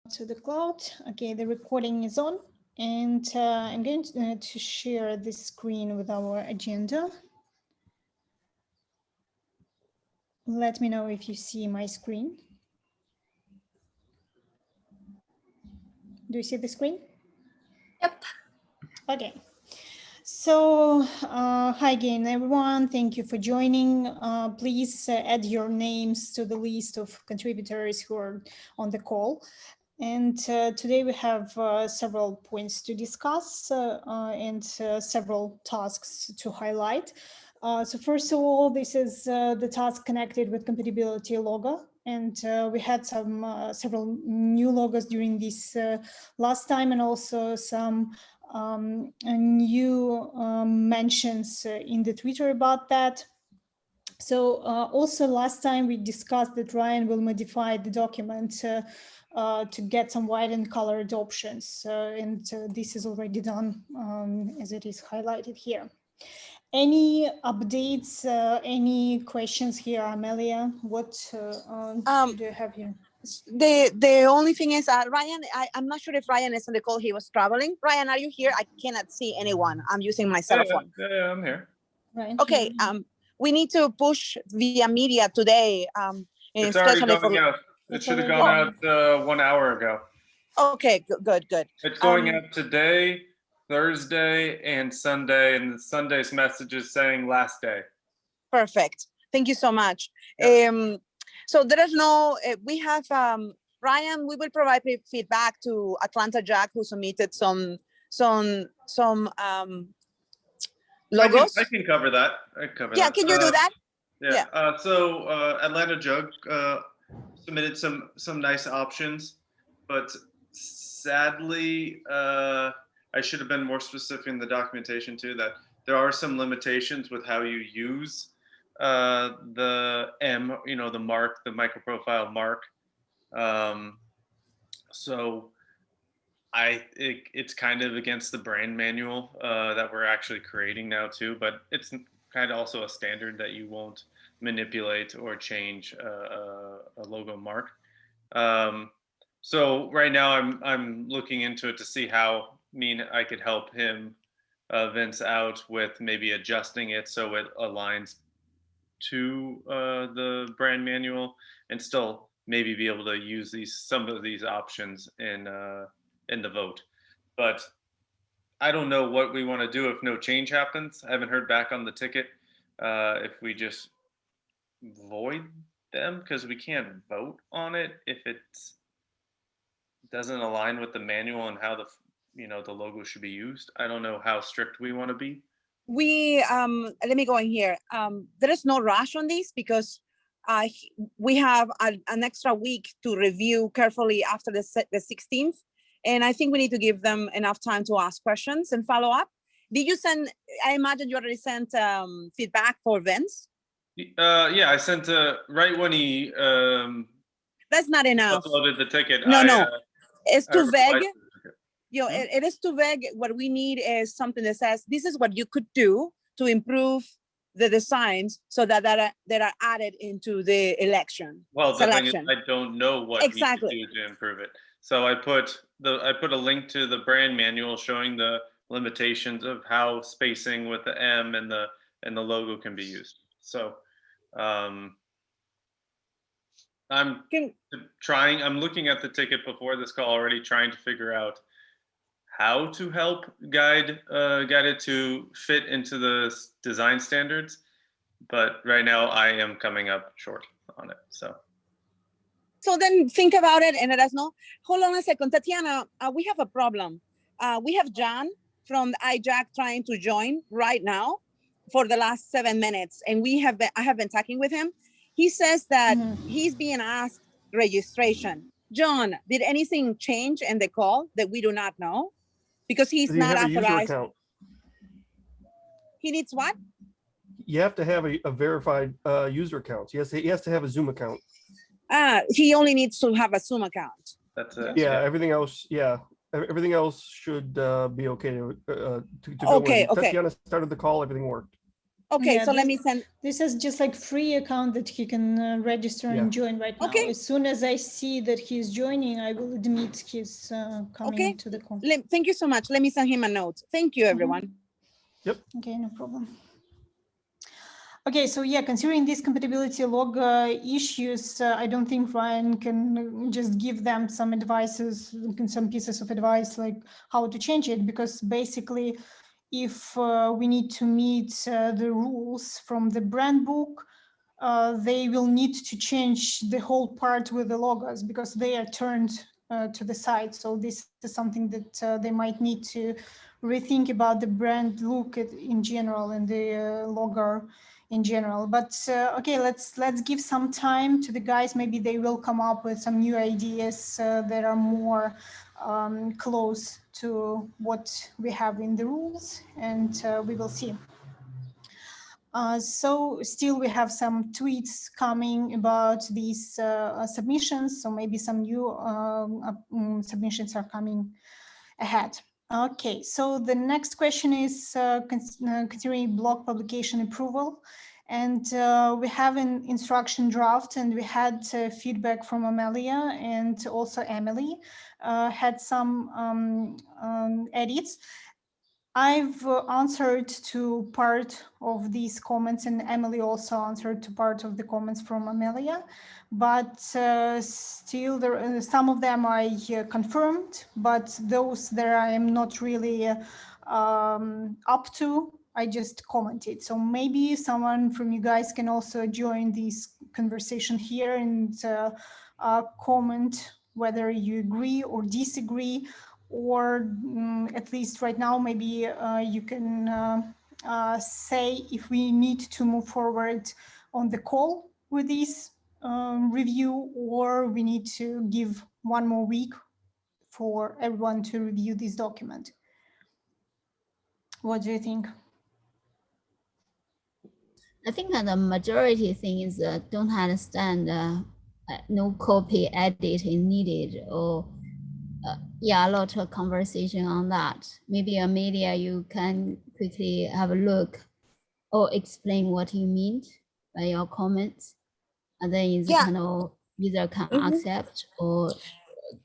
to the cloud. Okay, the recording is on, and I'm going to share this screen with our agenda. Let me know if you see my screen. Do you see the screen? Yep. Okay. So, hi again, everyone. Thank you for joining. Please add your names to the list of contributors who are on the call. And today we have several points to discuss and several tasks to highlight. So first of all, this is the task connected with compatibility logo. And we had several new logos during this last time, and also some new mentions in the Twitter about that. So also last time we discussed that Ryan will modify the document to get some white and colored options. And this is already done as it is highlighted here. Any updates, any questions here, Amelia? What do you have here? The only thing is, Ryan, I'm not sure if Ryan is on the call. He was traveling. Ryan, are you here? I cannot see anyone. I'm using my cell phone. Yeah, I'm here. Right. Okay. We need to push via media today. It's already going out. It should have gone out 1 hour ago. Okay, good. It's going out today, Thursday, and Sunday, and Sunday's message is saying last day. Perfect. Thank you so much. Yep. So there is no, we have, Ryan, we will provide feedback to Atlanta Jack, who submitted some logos. I can cover that. Yeah, can you do that? Yeah. So Atlanta Jug submitted some nice options, but sadly, I should have been more specific in the documentation too, that there are some limitations with how you use the M, the mark, the MicroProfile mark. So it's kind of against the brand manual that we're actually creating now too, but it's kind of also a standard that you won't manipulate or change a logo mark. So right now I'm looking into it to see how I could help him, Vince, out with maybe adjusting it so it aligns to the brand manual and still maybe be able to use some of these options in the vote. But I don't know what we want to do if no change happens. I haven't heard back on the ticket. If we just void them because we can't vote on it if it doesn't align with the manual and how the logo should be used. I don't know how strict we want to be. We let me go in here. There is no rush on this because we have an extra week to review carefully after the 16th, and I think we need to give them enough time to ask questions and follow up. Did you send? I imagine you already sent feedback for Vince. Yeah, I sent right when he. That's not enough. Uploaded the ticket. No, it's too vague. It is too vague. What we need is something that says this is what you could do to improve the designs so that are added into the election. Well, the selection. thing is, I don't know what exactly we could do to improve it. So I put a link to the brand manual showing the limitations of how spacing with the M and the logo can be used. So I'm looking at the ticket before this call already, trying to figure out how to help guide it to fit into the design standards. But right now I am coming up short on it. So then think about it and let us know. Hold on a second, Tatiana, we have a problem. We have John from IJAC trying to join right now for the last 7 minutes. And I have been talking with him. He says that he's being asked registration. John, did anything change in the call that we do not know? Because he's not authorized. He needs what? You have to have a verified user account. He has to have a Zoom account. He only needs to have a Zoom account. That's it. Yeah, everything else. Yeah, everything else should be okay to go. Okay. Tatiana started the call. Everything worked. Okay, Yeah, so let me send. This is just like free account that he can register and join right now. Okay. As soon as I see that he's joining, I will admit his coming to the call. Thank you so much. Let me send him a note. Thank you, everyone. Okay, no problem. Okay, so yeah, considering these compatibility log issues, I don't think Ryan can just give them some advices, some pieces of advice like how to change it, because basically if we need to meet the rules from the brand book, they will need to change the whole part with the logos because they are turned to the side. So this is something that they might need to rethink about the brand look in general and the logo in general. But okay, let's give some time to the guys. Maybe they will come up with some new ideas that are more close to what we have in the rules, and we will see. So still we have some tweets coming about these submissions. So maybe some new submissions are coming ahead. Okay, so the next question is considering blog publication approval. And we have an instruction draft, and we had feedback from Amelia, and also Emily had some edits. I've answered to part of these comments, and Emily also answered to part of the comments from Amelia, but still there some of them I confirmed, but those that I am not really up to, I just commented. So maybe someone from you guys can also join this conversation here and comment whether you agree or disagree, or at least right now, maybe you can say if we need to move forward on the call with this review, or we need to give one more week for everyone to review this document. What do you think? I think that the majority thing is don't understand no copy edit is needed, or yeah, a lot of conversation on that. Maybe Amelia, you can quickly have a look or explain what you mean by your comments, and then it's kind of either can accept or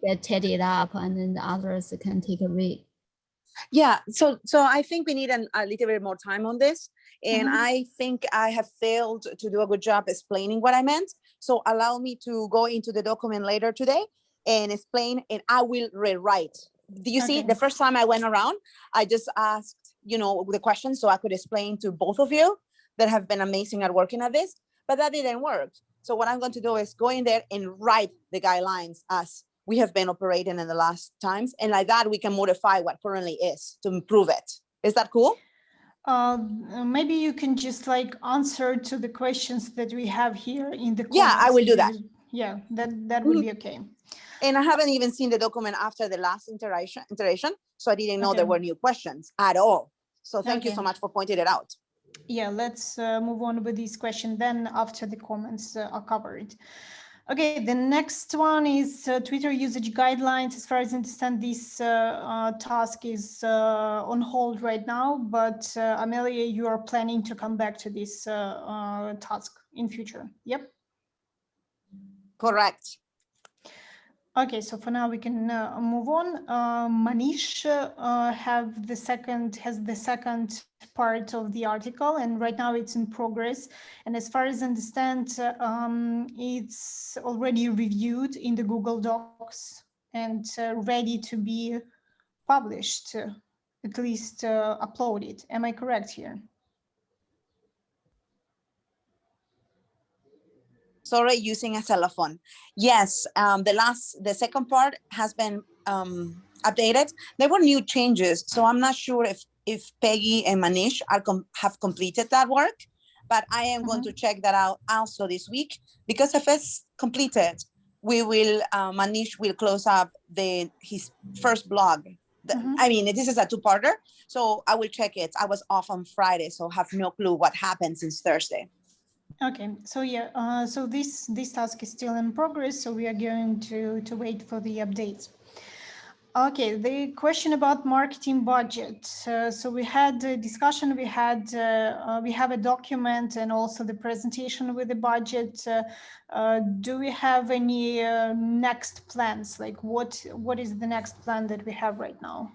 get tidied up, and then the others can take a read. Yeah, so I think we need a little bit more time on this, and I think I have failed to do a good job explaining what I meant. So allow me to go into the document later today and explain, and I will rewrite. Do you see? The first time I went around, I just asked, the questions so I could explain to both of you that have been amazing at working at this, but that didn't work. So what I'm going to do is go in there and write the guidelines as we have been operating in the last times, and like that we can modify what currently is to improve it. Is that cool? Maybe you can just like answer to the questions that we have here in the comments. Yeah, I will do that. Yeah, that would be okay. And I haven't even seen the document after the last iteration, so I didn't know there were new questions at all. So thank you so much for pointing it out. Yeah, let's move on with this question then after the comments are covered. Okay, the next one is Twitter usage guidelines. As far as I understand, this task is on hold right now, but Amelia, you are planning to come back to this task in future. Yep. Correct. Okay, so for now we can move on. Manish has the second part of the article, and right now it's in progress. And as far as I understand, it's already reviewed in the Google Docs and ready to be published, at least uploaded. Am I correct here? Sorry, using a cell phone. Yes, the second part has been updated. There were new changes, so I'm not sure if Peggy and Manish have completed that work, but I am going to check that out also this week, because if it's completed, we will Manish will close up his first blog. I mean, this is a two-parter, so I will check it. I was off on Friday, so have no clue what happened since Thursday. Okay, so yeah, so this task is still in progress, so we are going to wait for the updates. Okay, the question about marketing budget. So we had a discussion, we have a document and also the presentation with the budget. Do we have any next plans? Like what is the next plan that we have right now?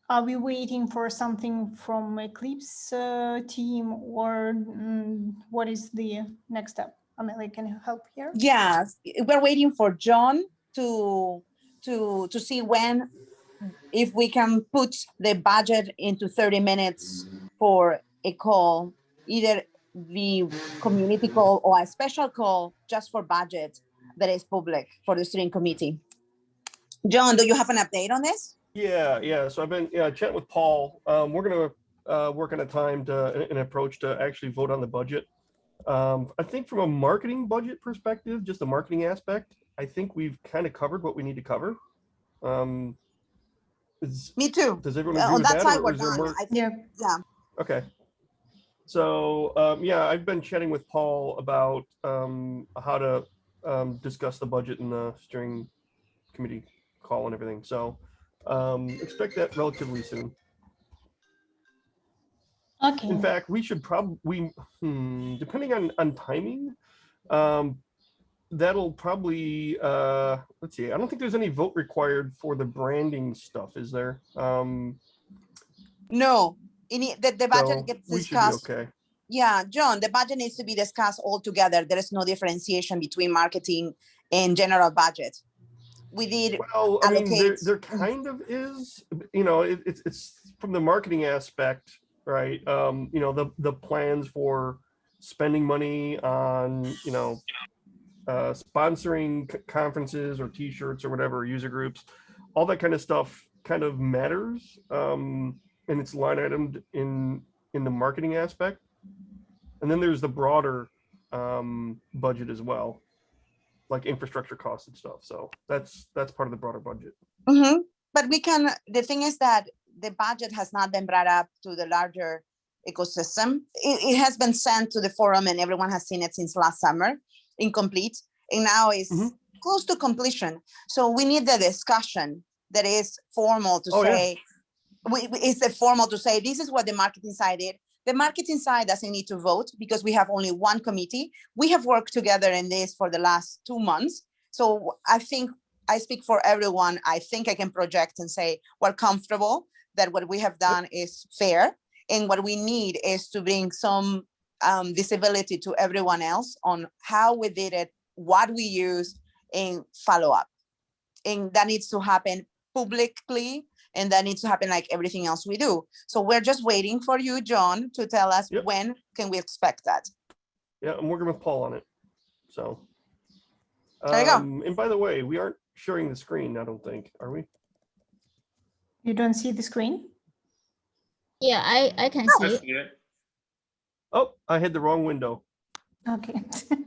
Are we waiting for something from Eclipse team, or what is the next step? Amelie, can you help here? Yes, we're waiting for John to see when, if we can put the budget into 30 minutes for a call, either the community call or a special call just for budget that is public for the steering committee. John, do you have an update on this? Yeah. So I've been chatting with Paul. We're gonna work on a time to an approach to actually vote on the budget. I think from a marketing budget perspective, just the marketing aspect, I think we've kind of covered what we need to cover. Me too. Does everyone agree On with that side, or we're is there done. more? I think, yeah. Okay. So yeah, I've been chatting with Paul about how to discuss the budget in the steering committee call and everything. So expect that relatively soon. Okay. In fact, we should probably, depending on timing, that'll probably, let's see, I don't think there's any vote required for the branding stuff, is there? No, the budget So gets we should be discussed. okay. Yeah, John, the budget needs to be discussed all together. There is no differentiation between marketing and general budget. We did Well, I mean, allocate. there kind of is, you know, it's from the marketing aspect, right? You know, the plans for spending money on, you know, sponsoring conferences or t-shirts or whatever, user groups, all that kind of stuff kind of matters. And it's line itemed in the marketing aspect. And then there's the broader budget as well, like infrastructure costs and stuff. So that's part of the broader budget. Mm-hmm. But the thing is that the budget has not been brought up to the larger ecosystem. It has been sent to the forum and everyone has seen it since last summer, incomplete, and now it's close to completion. So we need the discussion that is formal to say, formal to say, this is what the marketing side did. The marketing side doesn't need to vote because we have only one committee. We have worked together in this for the last 2 months. So I think I speak for everyone. I think I can project and say we're comfortable that what we have done is fair. And what we need is to bring some visibility to everyone else on how we did it, what we use, and follow up. And that needs to happen publicly, and that needs to happen like everything else we do. So we're just waiting for you, John, to tell us when can we expect that. Yeah, I'm working with Paul on it. So there you go. And by the way, we aren't sharing the screen, I don't think, are we? You don't see the screen? Yeah, I can see it. Oh, I had the wrong window. Okay.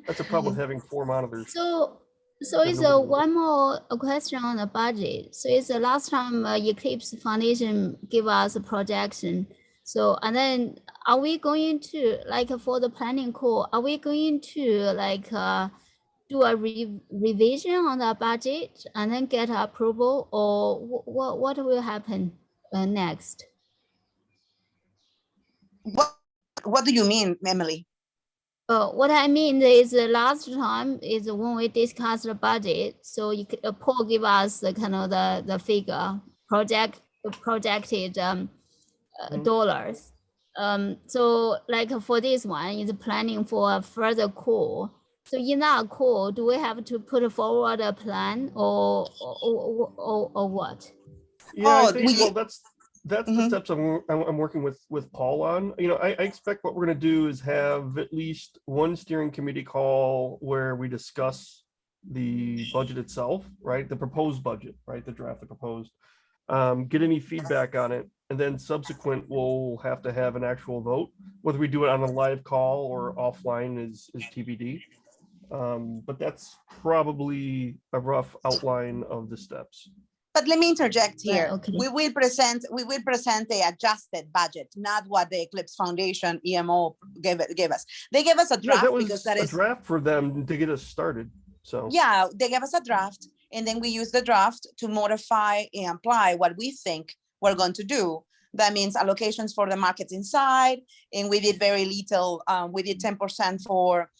That's a problem with having 4 monitors. So it's one more question on the budget. So it's the last time Eclipse Foundation gave us a projection. So, and then are we going to, like for the planning call, are we going to like do a revision on the budget and then get approval, or what will happen next? What do you mean, Emily? What I mean is the last time is when we discussed the budget. So Paul give us the kind of the figure projected dollars. So like for this one is planning for a further call. So in that call, do we have to put forward a plan or what? Yeah, I think, well, that's the steps I'm working with Paul on. You know, I expect what we're going to do is have at least one steering committee call where we discuss the budget itself, right? The proposed budget, right? The draft, the proposed. Get any feedback on it, and then subsequent we'll have to have an actual vote. Whether we do it on a live call or offline is TBD. But that's probably a rough outline of the steps. But let me interject here. Right, okay. We will present the adjusted budget, not what the Eclipse Foundation EMO gave us. They gave us a draft that was because that a is draft for them to get us started. So yeah, they gave us a draft, And then we use the draft to modify and apply what we think we're going to do. That means allocations for the markets inside, and we did very little. We did 10% for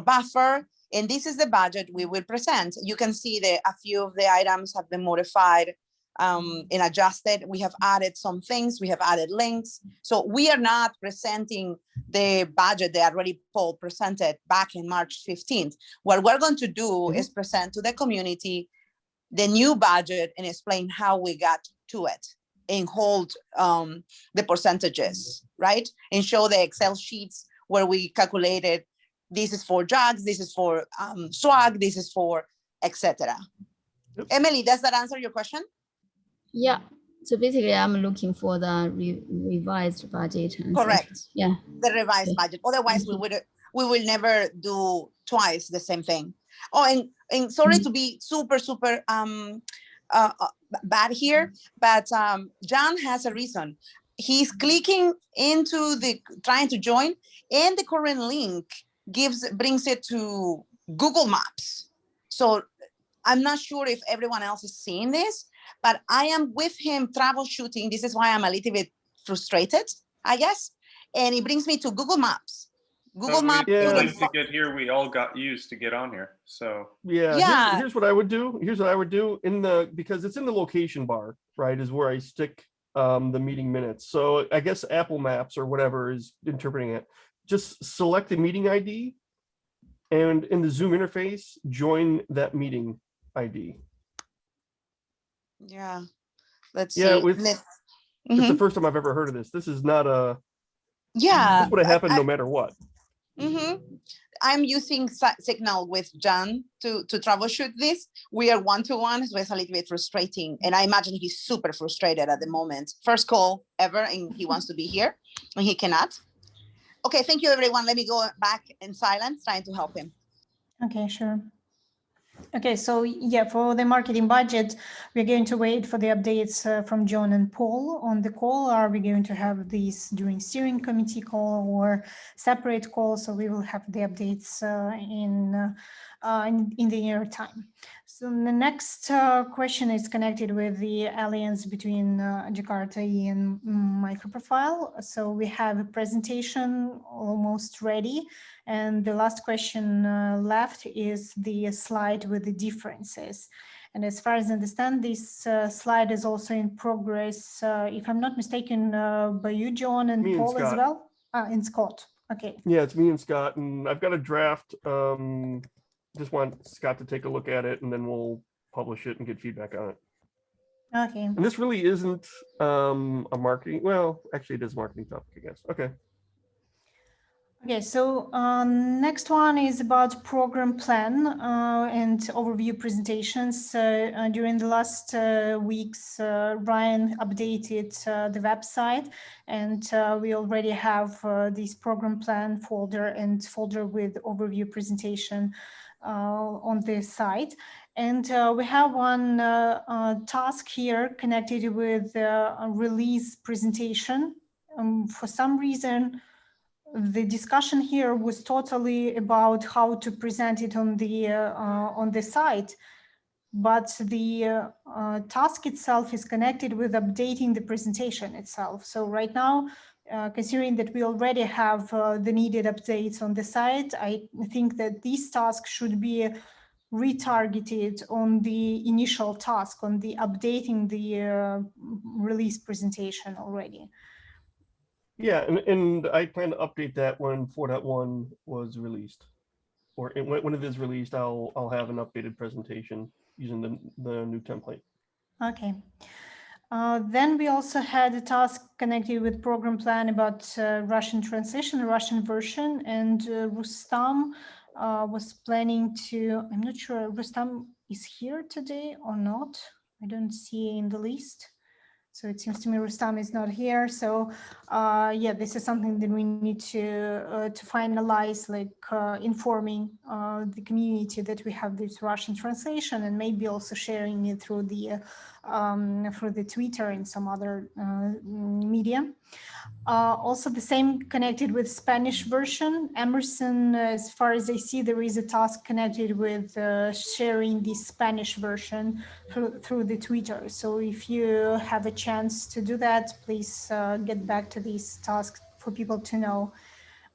buffer, and this is the budget we will present. You can see that a few of the items have been modified and adjusted. We have added some things. We have added links. So we are not presenting the budget that already Paul presented back in March 15th. What we're going to do is present to the community the new budget and explain how we got to it, and hold the percentages, right? And show the Excel sheets where we calculated, this is for drugs, this is for swag, this is for etc. Yep. Emily, does that answer your question? Yeah. So basically, I'm looking for the revised budget. And Correct. Yeah. The revised budget. Otherwise, we will never do twice the same thing. Oh, and sorry to be super bad here, but John has a reason. He's clicking into trying to join, and the current link brings it to Google Maps. So I'm not sure if everyone else is seeing this, but I am with him troubleshooting. This is why I'm a little bit frustrated, I guess. And it brings me to Google Maps. Google Maps. To get here, we all got used to get on here. So yeah. Here's what I would do. Because it's in the location bar, right, is where I stick the meeting minutes. So I guess Apple Maps or whatever is interpreting it. Just select the meeting ID, and in the Zoom interface, join that meeting ID. Yeah. Let's see. It's the first time I've ever heard of this. This is not a. Yeah. This would have happened no matter what. I'm using Signal with John to troubleshoot this. We are one-to-one, so it's a little bit frustrating. And I imagine he's super frustrated at the moment. First call ever, and he wants to be here, and he cannot. Okay, thank you, everyone. Let me go back in silence, trying to help him. Okay, sure. Okay, so yeah, for the marketing budget, we're going to wait for the updates from John and Paul on the call. Are we going to have these during steering committee call or separate call? So we will have the updates in the near time. So the next question is connected with the alliance between Jakarta and MicroProfile. So we have a presentation almost ready. And the last question left is the slide with the differences. And as far as I understand, this slide is also in progress, if I'm not mistaken, by you, John, and Paul as well? And Scott. Okay. Yeah, it's me and Scott, and I've got a draft. Just want Scott to take a look at it, and then we'll publish it and get feedback on it. Okay. And this really isn't a marketing, well, actually it is a marketing topic, I guess. Okay. Okay, so next one is about program plan and overview presentations. During the last weeks, Ryan updated the website, and we already have this program plan folder and folder with overview presentation on the site. And we have one task here connected with a release presentation. For some reason, the discussion here was totally about how to present it on the site, but the task itself is connected with updating the presentation itself. So right now, considering that we already have the needed updates on the site, I think that this task should be retargeted on the initial task, on the updating the release presentation already. Yeah, and I plan to update that when 4.1 was released, or when it is released, I'll have an updated presentation using the new template. Okay. Then we also had a task connected with program plan about Russian translation, Russian version, and Rustam was planning to. I'm not sure Rustam is here today or not. I don't see in the list. So it seems to me Rustam is not here. So yeah, this is something that we need to finalize, like informing the community that we have this Russian translation, and maybe also sharing it through the Twitter and some other media. Also the same connected with Spanish version. Emerson, as far as I see, there is a task connected with sharing the Spanish version through the Twitter. So if you have a chance to do that, please get back to this task for people to know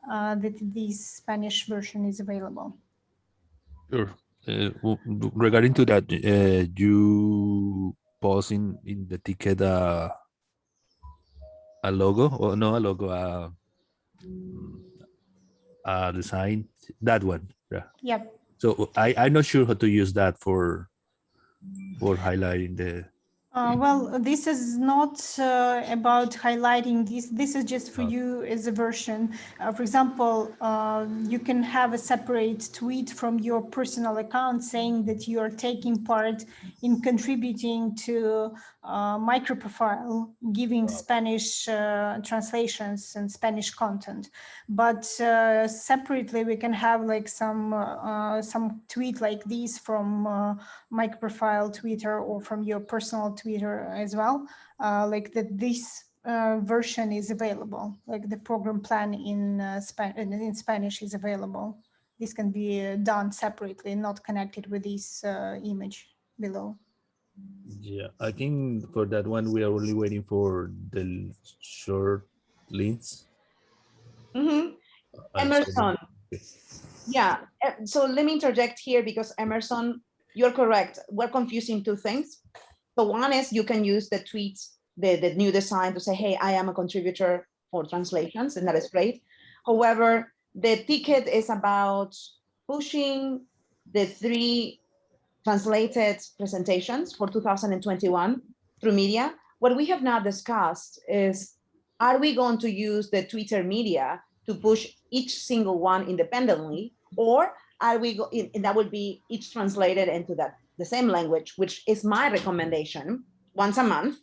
that this Spanish version is available. Sure. Regarding to that, you post in the ticket a logo, or no, a logo, a design, that one. Yeah. Yep. So I'm not sure how to use that for highlighting the. Well, this is not about highlighting this. This is just for you as a version. For example, you can have a separate tweet from your personal account saying that you are taking part in contributing to MicroProfile, giving Spanish translations and Spanish content. But separately, we can have like some tweet like these from MicroProfile Twitter or from your personal Twitter as well, like that this version is available, like the program plan in Spanish is available. This can be done separately, not connected with this image below. Yeah, I think for that one, we are only waiting for the short links. Emerson. Yeah, so let me interject here, because Emerson, you're correct. We're confusing two things. So one is you can use the tweets, the new design to say, hey, I am a contributor for translations, and that is great. However, the ticket is about pushing the 3 translated presentations for 2021 through media. What we have now discussed is, are we going to use the Twitter media to push each single one independently, or are we and that would be each translated into the same language, which is my recommendation. Once a month,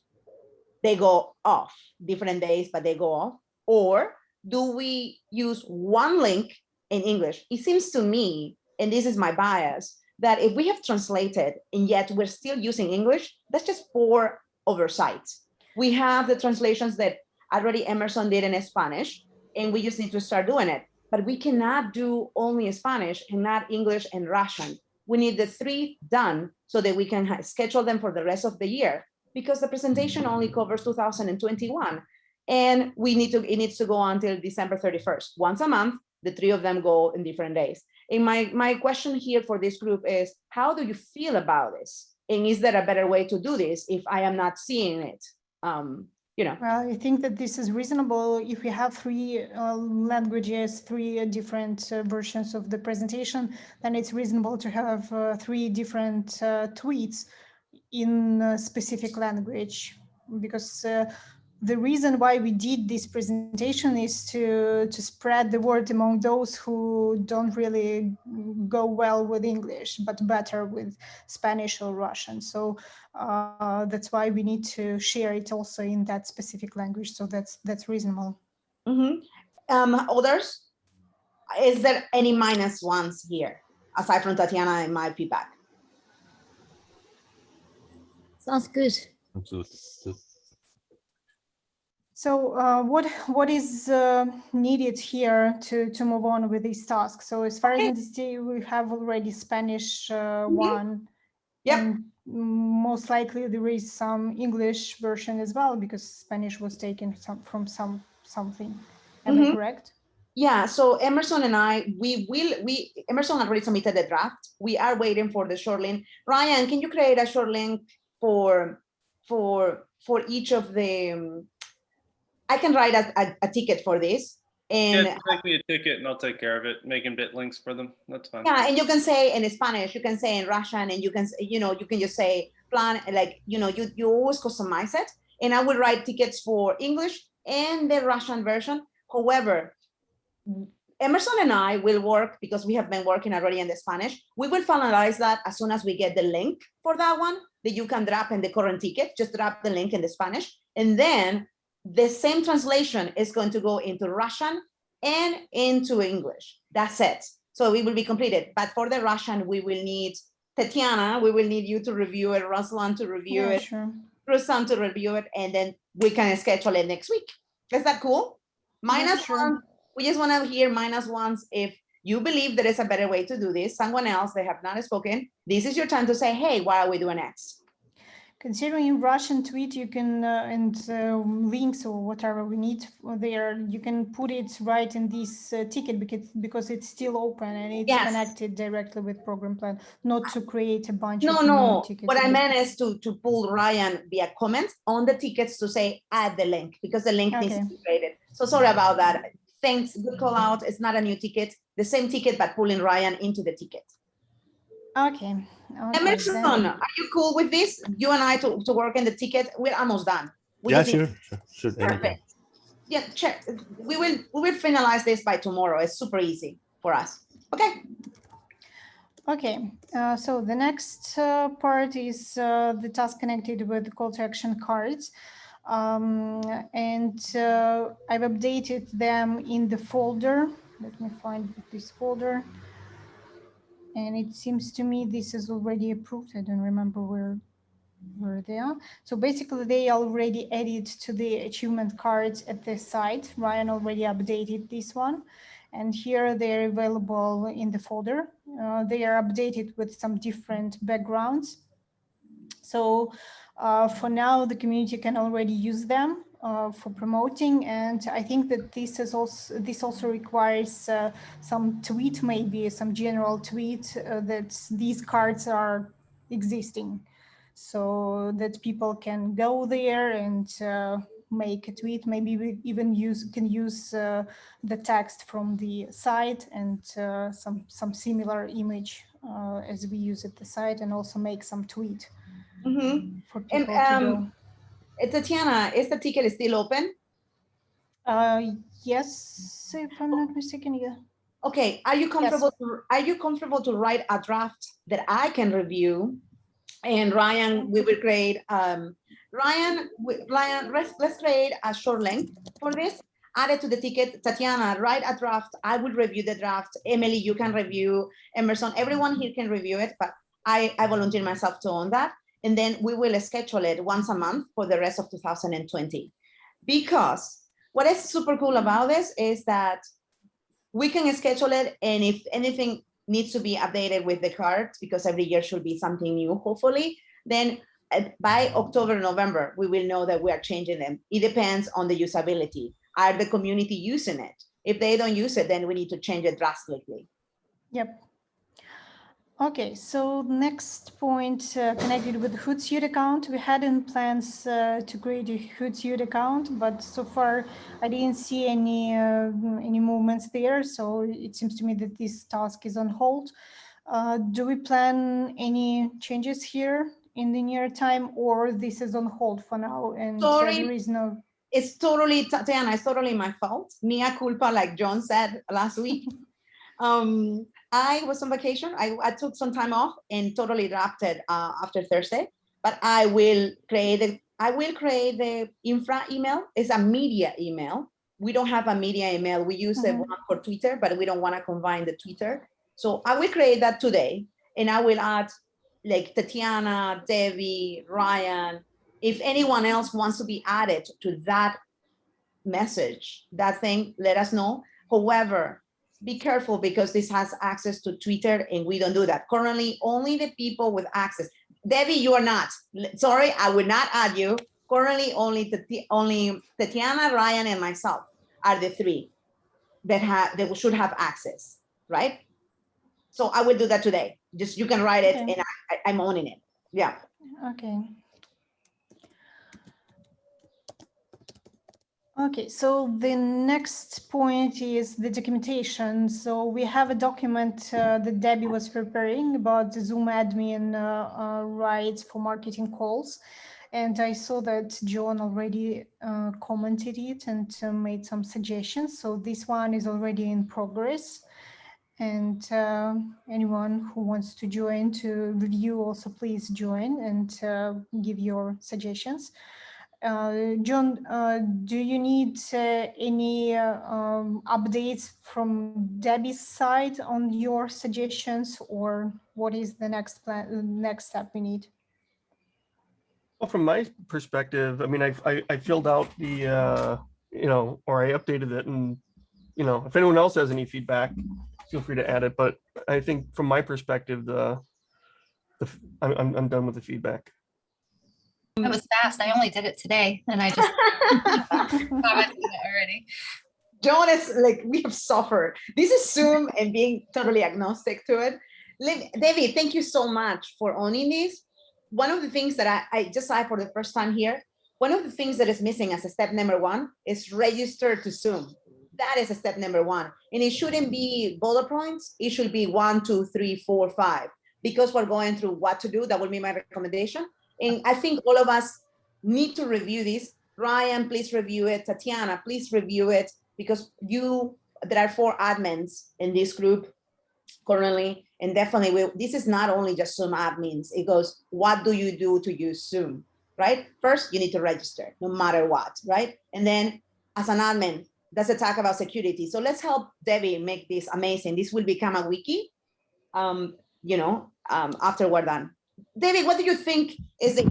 they go off, different days, but they go off. Or do we use one link in English? It seems to me, and this is my bias, that if we have translated and yet we're still using English, that's just poor oversight. We have the translations that already Emerson did in Spanish, and we just need to start doing it. But we cannot do only Spanish and not English and Russian. We need the 3 done so that we can schedule them for the rest of the year, because the presentation only covers 2021. And it needs to go until December 31st. Once a month, the 3 of them go in different days. And my question here for this group is, how do you feel about this? And is there a better way to do this if I am not seeing it? Well, I think that this is reasonable. If we have 3 languages, 3 different versions of the presentation, then it's reasonable to have 3 different tweets in a specific language, because the reason why we did this presentation is to spread the word among those who don't really go well with English, but better with Spanish or Russian. So that's why we need to share it also in that specific language. So that's reasonable. Others? Is there any minus ones here, aside from Tatiana and my feedback? Sounds good. So what is needed here to move on with these tasks? So as far as I understand, we have already Spanish one. Yep. And most likely there is some English version as well, because Spanish was taken from something. Am I correct? Yeah, so Emerson and I, Emerson already submitted the draft. We are waiting for the short link. Ryan, can you create a short link for each of the, I can write a ticket for this. And yeah, make me a ticket and I'll take care of it, making bit links for them. That's fine. Yeah, and you can say in Spanish, you can say in Russian, and you can just say plan, like, you always customize it. And I will write tickets for English and the Russian version. However, Emerson and I will work, because we have been working already in the Spanish. We will finalize that as soon as we get the link for that one that you can drop in the current ticket. Just drop the link in the Spanish. And then the same translation is going to go into Russian and into English. That's it. So it will be completed. But for the Russian, we will need Tatiana, we will need you to review it, Ruslan to review it, Sure. Ruslan to review it, and then we can schedule it next week. Is that cool? Minus sure. one. We just want to hear minus ones. If you believe there is a better way to do this, someone else, they have not spoken, this is your time to say, hey, why are we doing X? Considering Russian tweet, you can, and links or whatever we need there, you can put it right in this ticket because it's still open and it's Yes. connected directly with program plan, not to create a bunch No, of no. new tickets. What I meant is to pull Ryan via comments on the tickets to say add the link, because the link needs to be created. So sorry about that. Thanks, good call out. It's not a new ticket, the same ticket, but pulling Ryan into the ticket. Okay. Emerson, are you cool with this? You and I to work in the ticket. We're almost done. Yeah, sure. Anytime. Perfect. Yeah, check. We will finalize this by tomorrow. It's super easy for us. Okay. Okay, so the next part is the task connected with the call to action cards. And I've updated them in the folder. Let me find this folder. And it seems to me this is already approved. I don't remember where they are. So basically they already added to the achievement cards at the site. Ryan already updated this one. And here they're available in the folder. They are updated with some different backgrounds. So for now, the community can already use them for promoting, and I think that this also requires some tweet, maybe some general tweet that these cards are existing, so that people can go there and make a tweet. Maybe we even can use the text from the site and some similar image as we use at the site, and also make some tweet. For people to go. Tatiana, is the ticket still open? Yes, if I'm not mistaken, yeah. Okay, are you comfortable? Yes. Are you comfortable to write a draft that I can review? And Ryan, we will create. Ryan, let's create a short link for this. Add it to the ticket. Tatiana, write a draft. I will review the draft. Emily, you can review. Emerson, everyone here can review it, but I volunteer myself to own that. And then we will schedule it once a month for the rest of 2020. Because what is super cool about this is that we can schedule it, and if anything needs to be updated with the cards, because every year should be something new, hopefully, then by October, November, we will know that we are changing them. It depends on the usability. Are the community using it? If they don't use it, then we need to change it drastically. Yep. Okay, so next point connected with the Hootsuite account. We had in plans to create a Hootsuite account, but so far I didn't see any movements there. So it seems to me that this task is on hold. Do we plan any changes here in the near time, or this is on hold for now? And there is no. It's totally, Tatiana, it's totally my fault. Mea culpa, like John said last week. I was on vacation. I took some time off and totally wrapped it after Thursday, but I will create the infra email. It's a media email. We don't have a media email. We use the one for Twitter, but we don't want to combine the Twitter. So I will create that today, and I will add like Tatiana, Debbie, Ryan. If anyone else wants to be added to that message, that thing, let us know. However, be careful, because this has access to Twitter and we don't do that. Currently, only the people with access. Debbie, you are not. Sorry, I would not add you. Currently, only Tatiana, Ryan, and myself are the three that should have access, right? So I will do that today. Just you can write it, and I'm owning it. Yeah. Okay. Okay, so the next point is the documentation. So we have a document that Debbie was preparing about the Zoom admin rights for marketing calls. And I saw that John already commented it and made some suggestions. So this one is already in progress. And anyone who wants to join to review, also please join and give your suggestions. John, do you need any updates from Debbie's side on your suggestions, or what is the next step we need? Well, from my perspective, I mean, I filled out the, or I updated it, and, if anyone else has any feedback, feel free to add it. But I think from my perspective, I'm done with the feedback. That was fast. I only did it today, and I just commented it already. John is like, we have suffered. This is Zoom and being totally agnostic to it. David, thank you so much for owning this. One of the things that I just saw for the first time here, one of the things that is missing as a step number one is register to Zoom. That is a step number one. And it shouldn't be bullet points. It should be 1, 2, 3, 4, 5. Because we're going through what to do, that would be my recommendation. And I think all of us need to review this. Ryan, please review it. Tatiana, please review it, because there are 4 admins in this group currently. And definitely, this is not only just Zoom admins. It goes, what do you do to use Zoom, right? First, you need to register no matter what, right? And then as an admin, does it talk about security? So let's help Debbie make this amazing. This will become a wiki, after we're done. David, what do you think is the?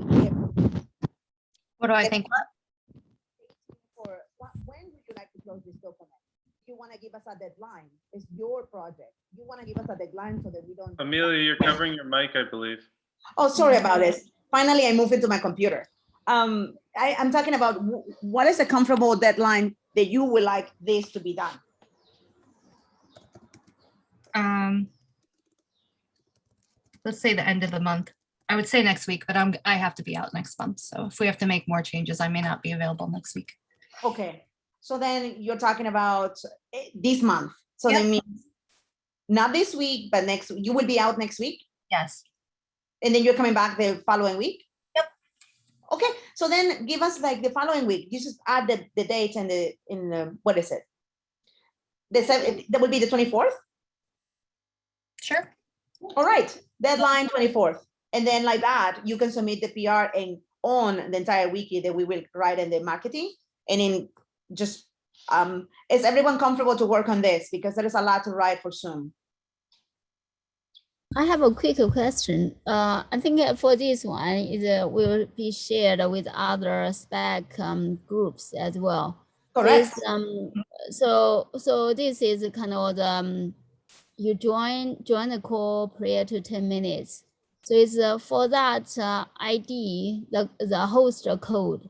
What do I think? When would you like to close this document? You want to give us a deadline? It's your project. You want to give us a deadline so that we don't. Amelia, you're covering your mic, I believe. Oh, sorry about this. Finally, I moved into my computer. I'm talking about what is a comfortable deadline that you would like this to be done? Let's say the end of the month. I would say next week, but I have to be out next month. So if we have to make more changes, I may not be available next week. Okay. So then you're talking about this month. So Yep. that means not this week, but next, you will be out next week? Yes. And then you're coming back the following week? Yep. Okay. So then give us like the following week. You just add the date and what is it? That would be the 24th? Sure. All right. Deadline 24th. And then like that, you can submit the PR and on the entire wiki that we will write in the marketing. And in just, is everyone comfortable to work on this? Because there is a lot to write for Zoom. I have a quick question. I think for this one, it will be shared with other spec groups as well. Correct. So this is kind of the, you join the call prior to 10 minutes. So it's for that ID, the host code.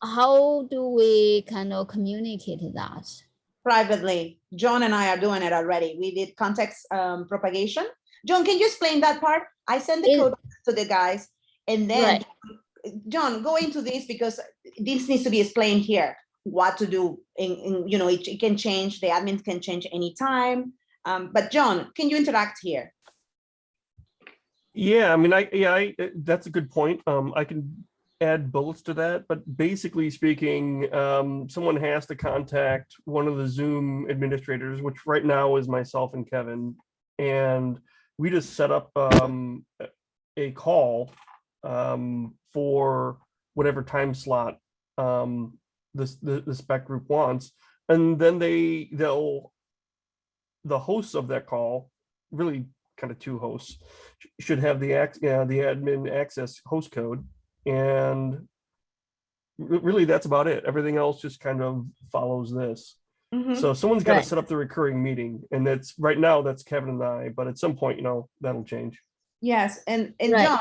How do we kind of communicate that? Privately, John and I are doing it already. We did context propagation. John, can you explain that part? I send the code to the guys, and then Right. John, go into this because this needs to be explained here. What to do, it can change. The admins can change anytime. But John, can you interact here? Yeah, I mean, that's a good point. I can add bullets to that, but basically speaking, someone has to contact one of the Zoom administrators, which right now is myself and Kevin, and we just set up a call for whatever time slot the spec group wants, and then the hosts of that call, really kind of 2 hosts, should have the admin access host code, and really that's about it. Everything else just kind of follows this. So someone's got to set up the recurring meeting, and that's right now that's Kevin and I, but at some point, that'll change. Yes, and Right. John,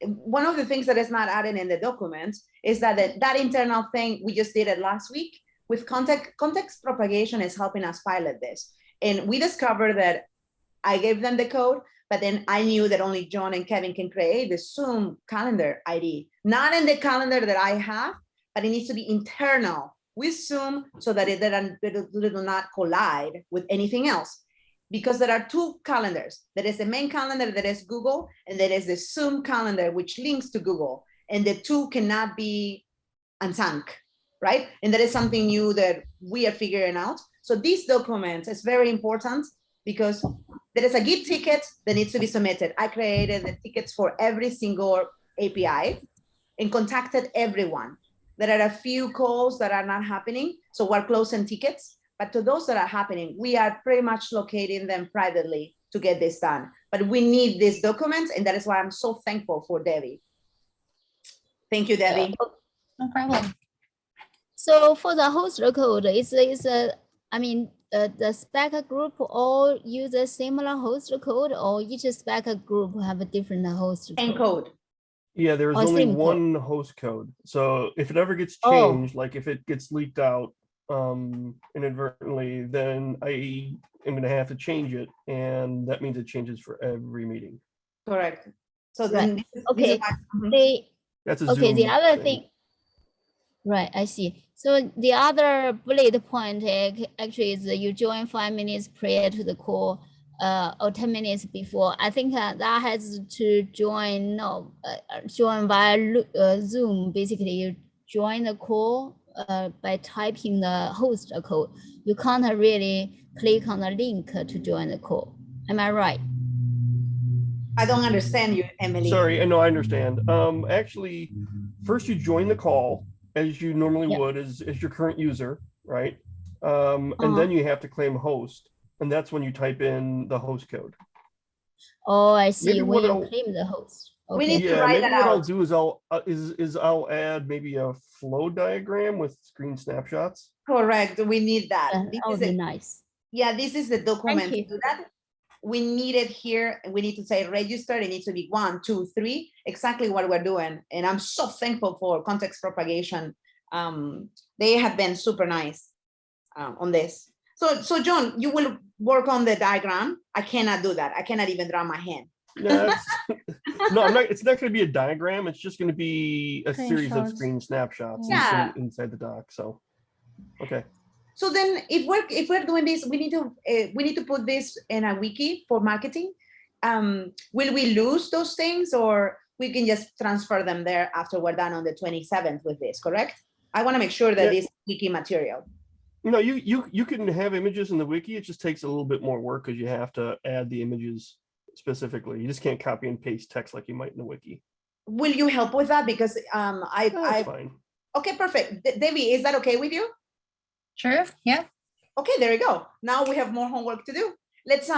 one of the things that is not added in the document is that that internal thing, we just did it last week with context propagation is helping us pilot this. And we discovered that I gave them the code, but then I knew that only John and Kevin can create the Zoom calendar ID, not in the calendar that I have, but it needs to be internal with Zoom so that it will not collide with anything else. Because there are 2 calendars. There is the main calendar that is Google, and there is the Zoom calendar, which links to Google. and the two cannot be unsunk, right? And that is something new that we are figuring out. So this document is very important because there is a Git ticket that needs to be submitted. I created the tickets for every single API and contacted everyone. There are a few calls that are not happening, so we're closing tickets. But to those that are happening, we are pretty much locating them privately to get this done. But we need these documents, and that is why I'm so thankful for Debbie. Thank you, Debbie. No problem. So for the host code, I mean, the spec group all use a similar host code, or each spec group have a different host And code? code. Yeah, there's Oh, only same code. one host code. So if it ever gets Oh. changed, like if it gets leaked out inadvertently, then I am going to have to change it, and that means it changes for every meeting. Correct. So Right. then, Okay. That's a Okay, Zoom the other thing. thing. Right, I see. So the other bullet point actually is that you join 5 minutes prior to the call or 10 minutes before. I think that has to join via Zoom. Basically, you join the call by typing the host code. You can't really click on the link to join the call. Am I right? I don't understand you, Emily. Sorry, no, I understand. Actually, first you join the call as you normally Yeah. would as your current user, right? And then you have to claim host, and that's when you type in the host code. Oh, I see. Maybe When what you I'll- claim the host. We Okay. need to Yeah, write maybe that what I'll out. do is I'll add maybe a flow diagram with screen snapshots. Correct. We need that. That This would is be it. nice. Yeah, this is the document to you. do that. We need it here. We need to say register. It needs to be 1, 2, 3, exactly what we're doing. And I'm so thankful for Context Propagation. They have been super nice on this. So John, you will work on the diagram. I cannot do that. I cannot even draw my hand. No, no, I'm not. It's not going to be a diagram. It's just going to be a series of Screenshots. screen snapshots Yeah. inside the doc. So, okay. So then, if we're doing this, we need to put this in a wiki for marketing. Will we lose those things, or we can just transfer them there after we're done on the 27th with this? Correct? I want to make sure that Yeah. this wiki material. No, you can have images in the wiki. It just takes a little bit more work because you have to add the images specifically. You just can't copy and paste text like you might in the wiki. Will you help with that? Because That's fine. Okay, perfect. Debbie, is that okay with you? Sure. Yeah. Okay, there you go. Now we have more homework to do. Let's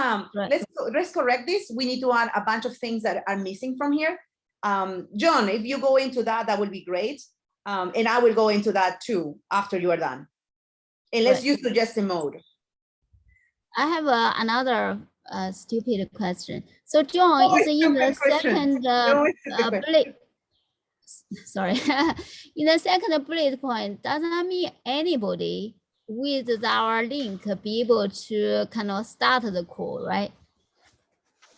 correct this. We need to add a bunch of things that are missing from here. John, if you go into that, that would be great. And I will go into that too after you are done. And let's use suggestion mode. I have another stupid question. So John, Oh, is in the stupid question. second No, it's a stupid bullet. Sorry, in the second bullet point, does that mean anybody with our link be able to kind of start the call, right?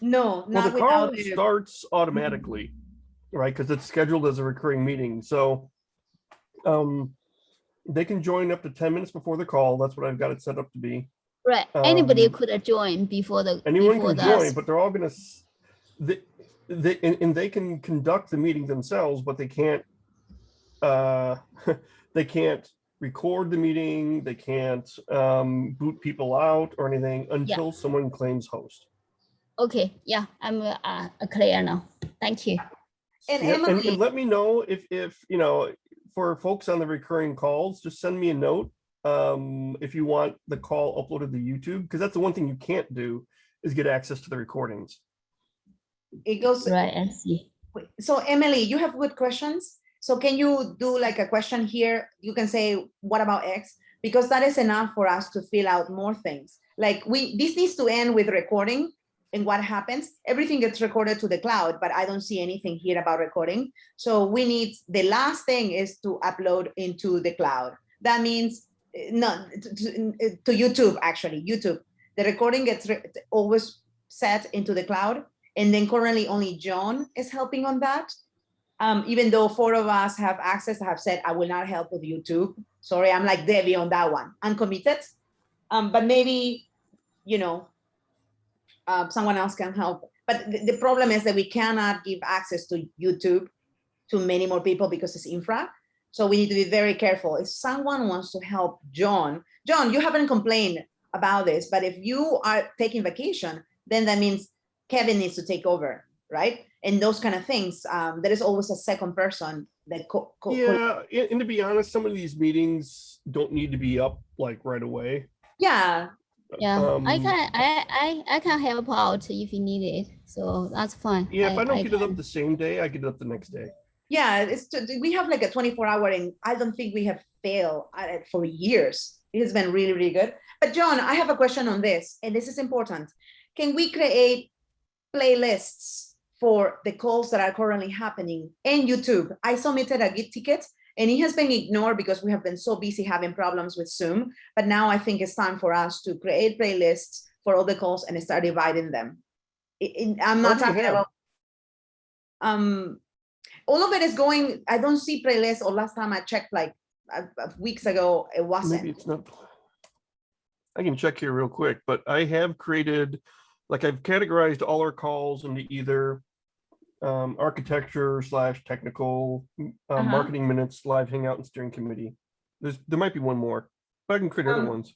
No, Well, not the call without the. starts automatically, right? Because it's scheduled as a recurring meeting. So, they can join up to 10 minutes before the call. That's what I've got it set up to be. Right. Anybody could join before the. Anyone before can the join, but they're all going to. They can conduct the meeting themselves, but they can't. They can't record the meeting. They can't boot people out or anything until someone claims host. Okay. Yeah, I'm clear now. Thank you. And Yeah, Emily, and let me know if you know, for folks on the recurring calls, just send me a note if you want the call uploaded to YouTube, because that's the one thing you can't do is get access to the recordings. it goes. Right. I see. So Emily, you have good questions. So can you do like a question here? You can say, what about X? Because that is enough for us to fill out more things. Like this needs to end with recording. And what happens? Everything gets recorded to the cloud, but I don't see anything here about recording. So we need, the last thing is to upload into the cloud. That means no, to YouTube, actually, YouTube. The recording gets always set into the cloud. And then currently only John is helping on that. Even though 4 of us have access, I have said, I will not help with YouTube. Sorry, I'm like Debbie on that one, uncommitted. But maybe, you know, someone else can help. But the problem is that we cannot give access to YouTube to many more people because it's infra. So we need to be very careful. If someone wants to help John, you haven't complained about this, but if you are taking vacation, then that means Kevin needs to take over, right? And those kind of things. There is always a second person that yeah, and to be honest, some of these meetings don't need to be up like right away. Yeah. Yeah, I Um, can help out if you need it, so that's fine. Yeah, if I don't get it can. up the same day, I get it up the next day. Yeah, we have like a 24-hour, and I don't think we have failed at it for years. It has been really, really good. But John, I have a question on this, and this is important. Can we create playlists for the calls that are currently happening in YouTube? I submitted a Git ticket, and it has been ignored because we have been so busy having problems with Zoom. But now I think it's time for us to create playlists for all the calls and start dividing them. I'm not talking about all of it is going. I don't see playlists, or last time I checked like weeks ago, it wasn't. Maybe it's not. I can check here real quick, but I have created, like I've categorized all our calls into either architecture / technical, marketing minutes, live hangout, and steering committee. There might be one more, but I can create other ones.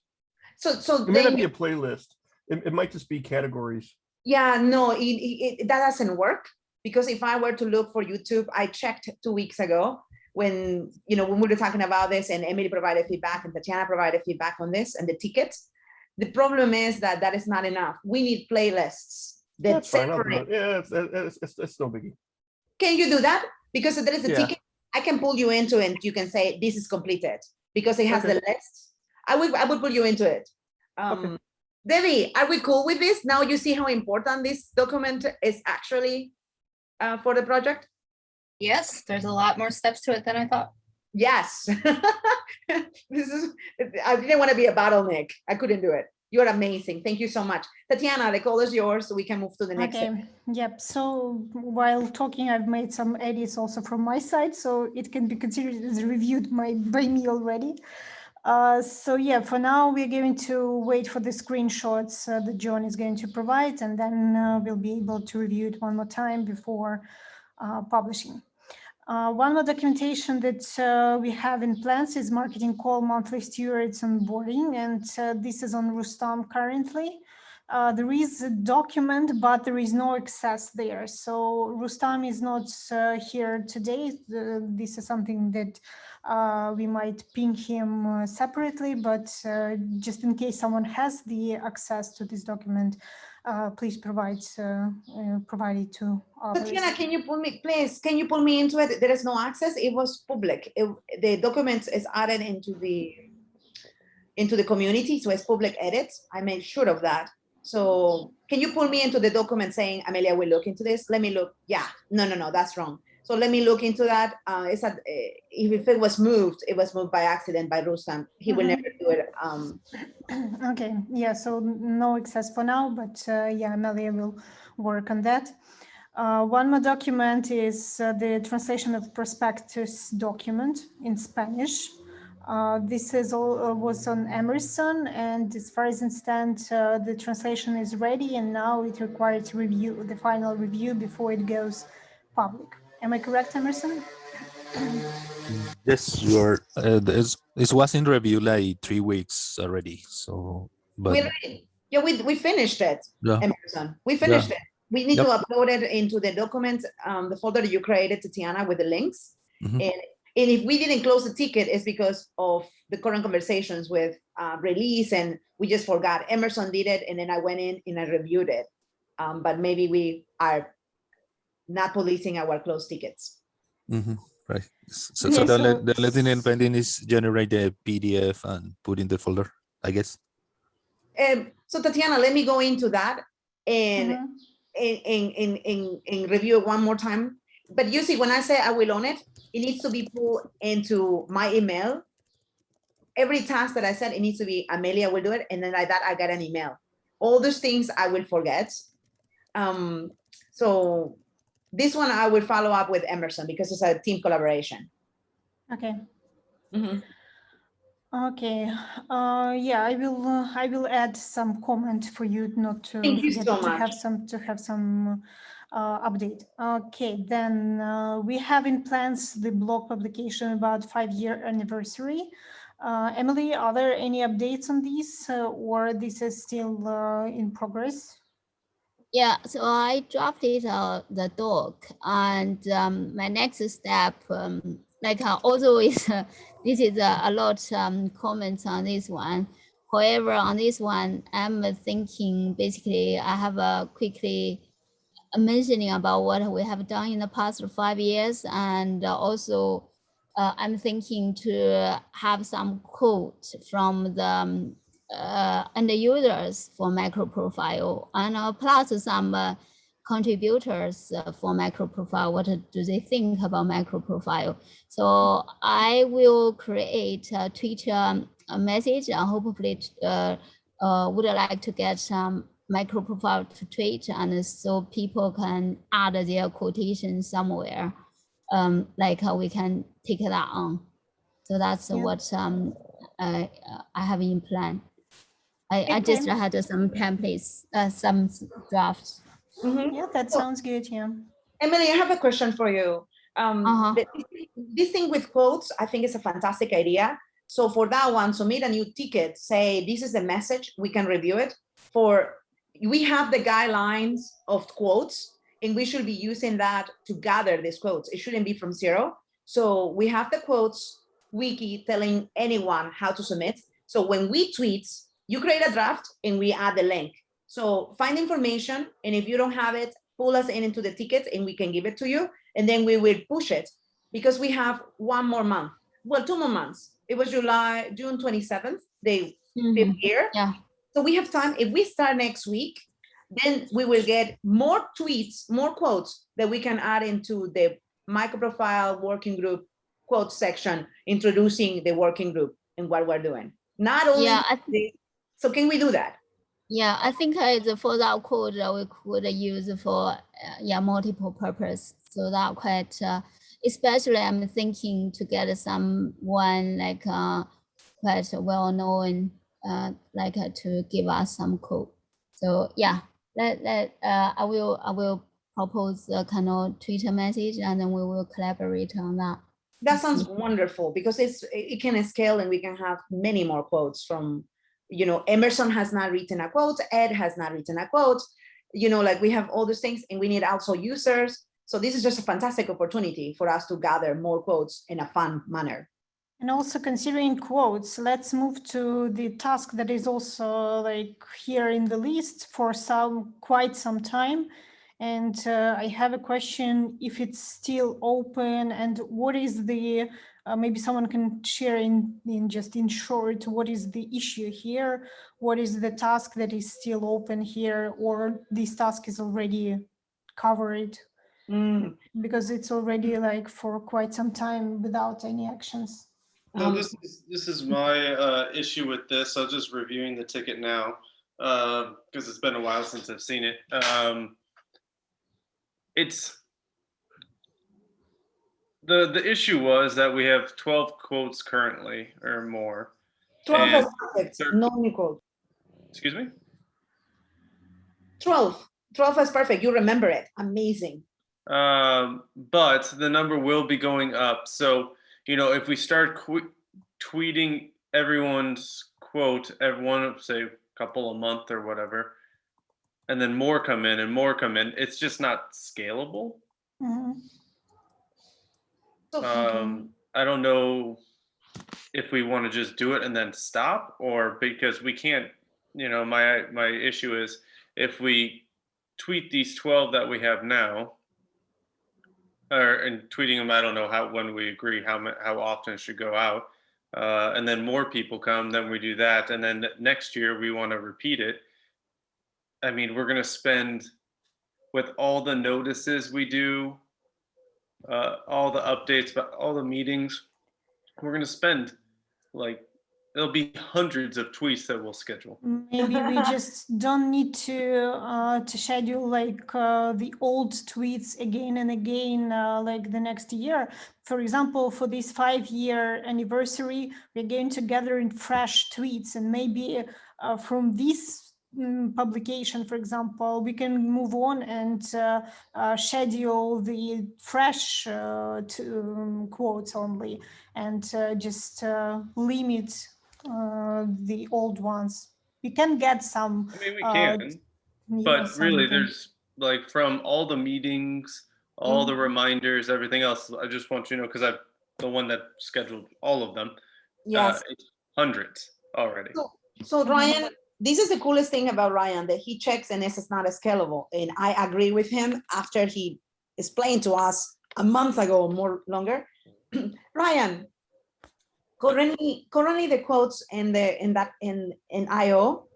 So it may not be a playlist. It might just be categories. Yeah, no, that doesn't work, because if I were to look for YouTube, I checked 2 weeks ago when we were talking about this, and Emily provided feedback and Tatiana provided feedback on this and the tickets. The problem is that that is not enough. We need playlists. That's fine. I'll do it. Yeah, it's no biggie. Can you do that? Because there is a ticket, I can pull you into it, and you can say this is completed because it has the list. I would pull you into it. Debbie, are we cool with this? Now you see how important this document is actually for the project? Yes, there's a lot more steps to it than I thought. Yes. I didn't want to be a bottleneck. I couldn't do it. You're amazing. Thank you so much. Tatiana, the call is yours, so we can move to the next. Okay. Yep. So while talking, I've made some edits also from my side, so it can be considered as reviewed by me already. So yeah, for now, we're going to wait for the screenshots that John is going to provide, and then we'll be able to review it one more time before publishing. One more documentation that we have in plans is marketing call monthly stewards onboarding, and this is on Rustam currently. There is a document, but there is no access there. So Rustam is not here today. This is something that we might ping him separately, but just in case someone has the access to this document, please provide it to others. Tatiana, can you pull me, please? Can you pull me into it? There is no access. It was public. The document is added into the community, so it's public edits. I made sure of that. So can you pull me into the document saying, Amelia will look into this? Let me look. Yeah, no, that's wrong. So let me look into that. If it was moved, it was moved by accident by Rustam. He will never do it. Okay, yeah, so no access for now, but yeah, Amelia will work on that. One more document is the translation of prospectus document in Spanish. This was on Emerson, and as far as I understand, the translation is ready, and now it requires the final review before it goes public. Am I correct, Emerson? Yes, you are. This was in review like 3 weeks already. So, but we finished it, Emerson. We finished it. We need to upload it into the document, the folder that you created, Tatiana, with the links. And if we didn't close the ticket, it's because of the current conversations with release, and we just forgot. Emerson did it, and then I went in and I reviewed it. But maybe we are not policing our closed tickets. Right. So the only thing pending is generate the PDF and put in the folder, I guess. So Tatiana, let me go into that and review it one more time. But you see, when I say I will own it, it needs to be pulled into my email. Every task that I said, it needs to be Amelia will do it, and then like that I get an email. All those things I will forget. So this one I will follow up with Emerson because it's a team collaboration. Okay. Okay. Yeah, I will add some comment for you not to Thank you so much. to have some update. Okay, then we have in plans the blog publication about 5-year anniversary. Emily, are there any updates on this or this is still in progress? Yeah, so I drafted the doc, and my next step, also is this is a lot comments on this one. However, on this one, I'm thinking basically I have a quickly mentioning about what we have done in the past 5 years, and also I'm thinking to have some quote from the end users for MicroProfile, and plus some contributors for MicroProfile. What do they think about MicroProfile? So I will create a Twitter message, and hopefully would like to get some MicroProfile to tweet, and so people can add their quotation somewhere, like how we can take that on. So that's what I have in plan. I just had some templates, some drafts. Yeah, that sounds good. Yeah. Emily, I have a question for you. This thing with quotes, I think is a fantastic idea. So for that one, submit a new ticket, say, this is the message, we can review it. We have the guidelines of quotes, and we should be using that to gather these quotes. It shouldn't be from zero. So we have the quotes wiki telling anyone how to submit. So when we tweet, you create a draft and we add the link. So find information, and if you don't have it, pull us into the tickets and we can give it to you, and then we will push it, because we have 1 more month. Well, 2 more months. It was June 27th, the 5th year. Yeah. So we have time. If we start next week, then we will get more tweets, more quotes that we can add into the MicroProfile working group quote section, introducing the working group and what we're doing. Not only, so can we do that? Yeah, I think for that code we could use for multiple purpose. So that quite, especially I'm thinking to get someone like quite well known, to give us some code. So yeah, I will propose a kind of Twitter message, and then we will collaborate on that. That sounds wonderful, because it can scale and we can have many more quotes from, Emerson has not written a quote, Ed has not written a quote, like we have all those things, and we need also users. So this is just a fantastic opportunity for us to gather more quotes in a fun manner. And also considering quotes, let's move to the task that is also like here in the list for quite some time. And I have a question if it's still open, and what is the, maybe someone can share in short, what is the issue here? What is the task that is still open here, or this task is already covered? Because it's already like for quite some time without any actions. No, this is my issue with this. I'm just reviewing the ticket now because it's been a while since I've seen it. It's the issue was that we have 12 quotes currently or more. 12 is perfect. No new quote. Excuse me? 12 is perfect. You remember it. Amazing. But the number will be going up. So, if we start tweeting everyone's quote, everyone, say a couple a month or whatever, and then more come in and more come in, it's just not scalable. I don't know if we want to just do it and then stop, or because we can't, my issue is if we tweet these 12 that we have now, and tweeting them, I don't know when we agree how often it should go out, and then more people come, then we do that, and then next year we want to repeat it. I mean, we're going to spend, with all the notices we do, all the updates, but all the meetings, we're going to spend there'll be hundreds of tweets that we'll schedule. Maybe we just don't need to schedule the old tweets again and again, like the next year. For example, for this 5-year anniversary, we're going to gather in fresh tweets, and maybe from this publication, for example, we can move on and schedule the fresh quotes only and just limit the old ones. We can get some. I mean, we can, but really, there's like from all the meetings, all the reminders, everything else. I just want you to know, because I'm the one that scheduled all of them. Yes. It's hundreds already. So Ryan, this is the coolest thing about Ryan, that he checks and it's not scalable. And I agree with him after he explained to us a month ago or more longer. Ryan, currently the quotes in IO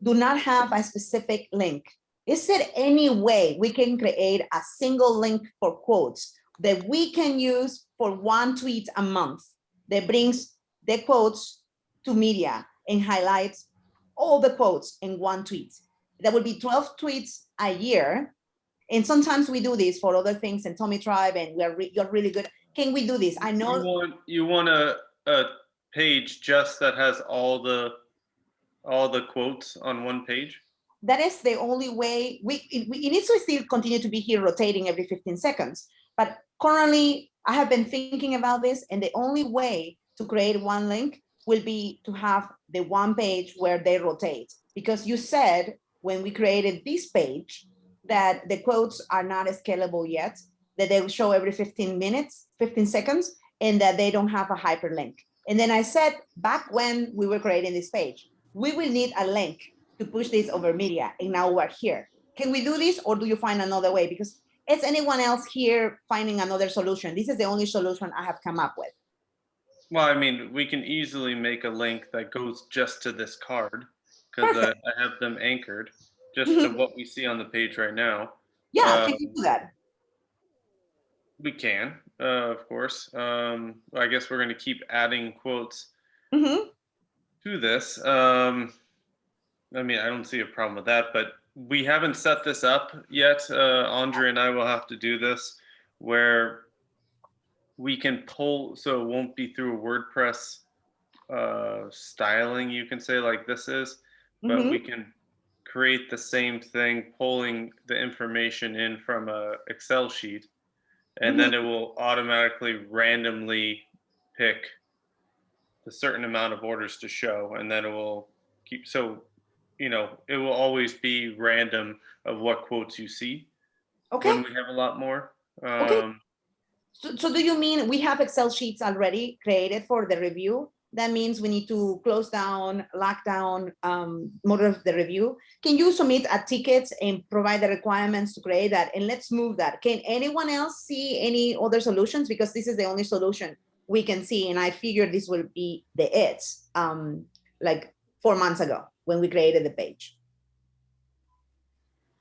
do not have a specific link. Is there any way we can create a single link for quotes that we can use for one tweet a month that brings the quotes to media and highlights all the quotes in one tweet? That would be 12 tweets a year. And sometimes we do this for other things in Tommy Tribe, and you're really good. Can we do this? I know you want a page just that has all the quotes on one page. That is the only way. It needs to still continue to be here rotating every 15 seconds. But currently, I have been thinking about this, and the only way to create one link will be to have the one page where they rotate. Because you said when we created this page that the quotes are not scalable yet, that they will show every 15 seconds, and that they don't have a hyperlink. And then I said, back when we were creating this page, we will need a link to push this over media, and now we're here. Can we do this, or do you find another way? Because is anyone else here finding another solution? This is the only solution I have come up with. Well, I mean, we can easily make a link that goes just to this card, because I have them anchored just to what we see on the page right now. Yeah, can you do that? We can, of course. I guess we're going to keep adding quotes to this. I mean, I don't see a problem with that, but we haven't set this up yet. Andre and I will have to do this where we can pull, so it won't be through a WordPress styling, you can say, like this is, but we can create the same thing, pulling the information in from a Excel sheet, and then it will automatically randomly pick the certain amount of orders to show, and then it will keep, so you know, it will always be random of what quotes you see. Okay. When we have a lot more. Okay. So do you mean we have Excel sheets already created for the review? That means we need to close down, lock down more of the review. Can you submit a ticket and provide the requirements to create that? And let's move that. Can anyone else see any other solutions? Because this is the only solution we can see. And I figured this will be the it, like 4 months ago when we created the page.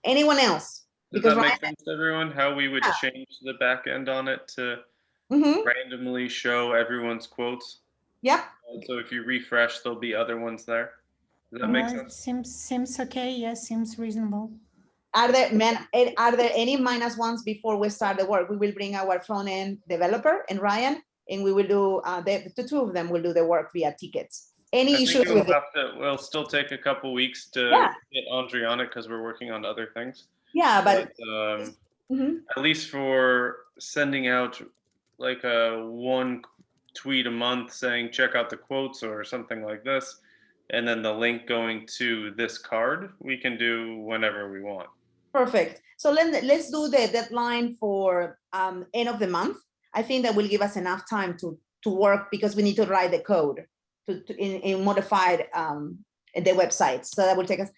Anyone else? Does that make sense to everyone? How we would change the back end on it to randomly show everyone's quotes? Yep. So if you refresh, there'll be other ones there. Does that make sense? Seems okay. Yes, seems reasonable. Are there any -1s before we start the work? We will bring our front end developer and Ryan, and we will do the two of them will do the work via tickets. Any issues with it? We'll still take a couple weeks to get Andre on it because we're working on other things. Yeah, but at least for sending out like a one tweet a month saying check out the quotes or something like this, and then the link going to this card, we can do whenever we want. Perfect. So let's do the deadline for end of the month. I think that will give us enough time to work, because we need to write the code in modified the website. So that will take us.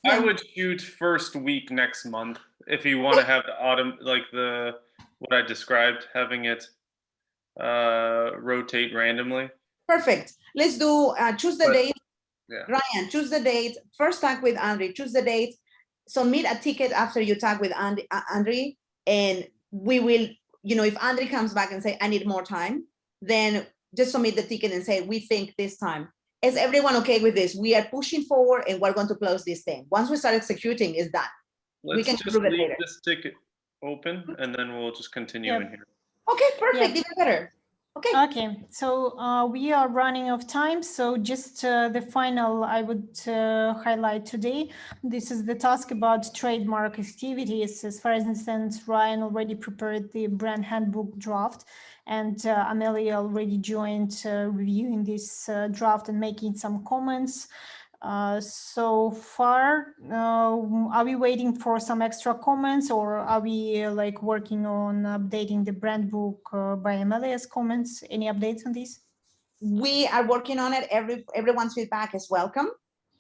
I would shoot first week next month if you want to have the autumn, like what I described, having it rotate randomly. Perfect. Let's do choose the date. Yeah. Ryan, choose the date. First tag with Andre. Choose the date. Submit a ticket after you tag with Andre, and we will. You know, if Andre comes back and say I need more time, then just submit the ticket and say we think this time. Is everyone okay with this? We are pushing forward, and we're going to close this thing. Once we start executing, it's done. We can just leave this ticket open, and then we'll just continue in here. Okay, perfect. Even better. Okay, so we are running out of time. So just the final I would highlight today. This is the task about trademark activities. As far as I understand, Ryan already prepared the brand handbook draft, and Amelia already joined reviewing this draft and making some comments. So far, are we waiting for some extra comments, or are we like working on updating the brand book by Amelia's comments? Any updates on this? We are working on it. Everyone's feedback is welcome.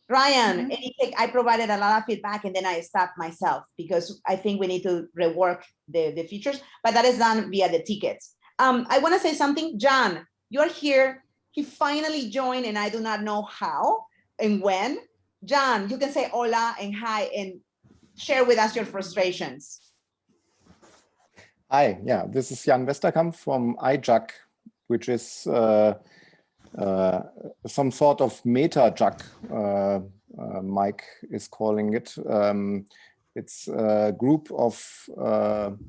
Ryan, I provided a lot of feedback and then I stopped myself because I think we need to rework the features, but that is done via the tickets. I want to say something. John, you're here. He finally joined and I do not know how and when. John, you can say hola and hi and share with us your frustrations. Hi, yeah, this is Jan Westerkamp from iJAC, which is some sort of meta JAC, Mike is calling it. It's a group of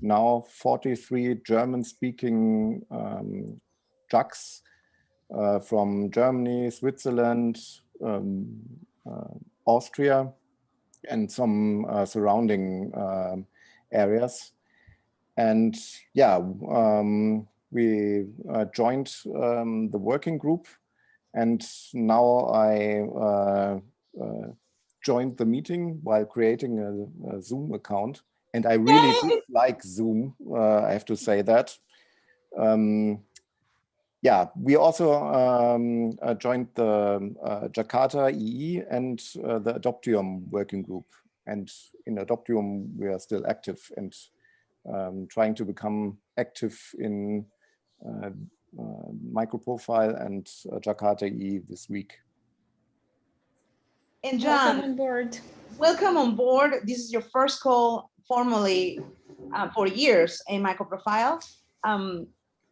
now 43 German-speaking JACs from Germany, Switzerland, Austria, and some surrounding areas. And yeah, we joined the working group, and now I joined the meeting while creating a Zoom account. And I really like Zoom, I have to say that. Yeah, we also joined the Jakarta EE and the Adoptium working group. And in Adoptium, we are still active and trying to become active in MicroProfile and Jakarta EE this week. And John, welcome on board. Welcome on board. This is your first call formally for years in MicroProfile.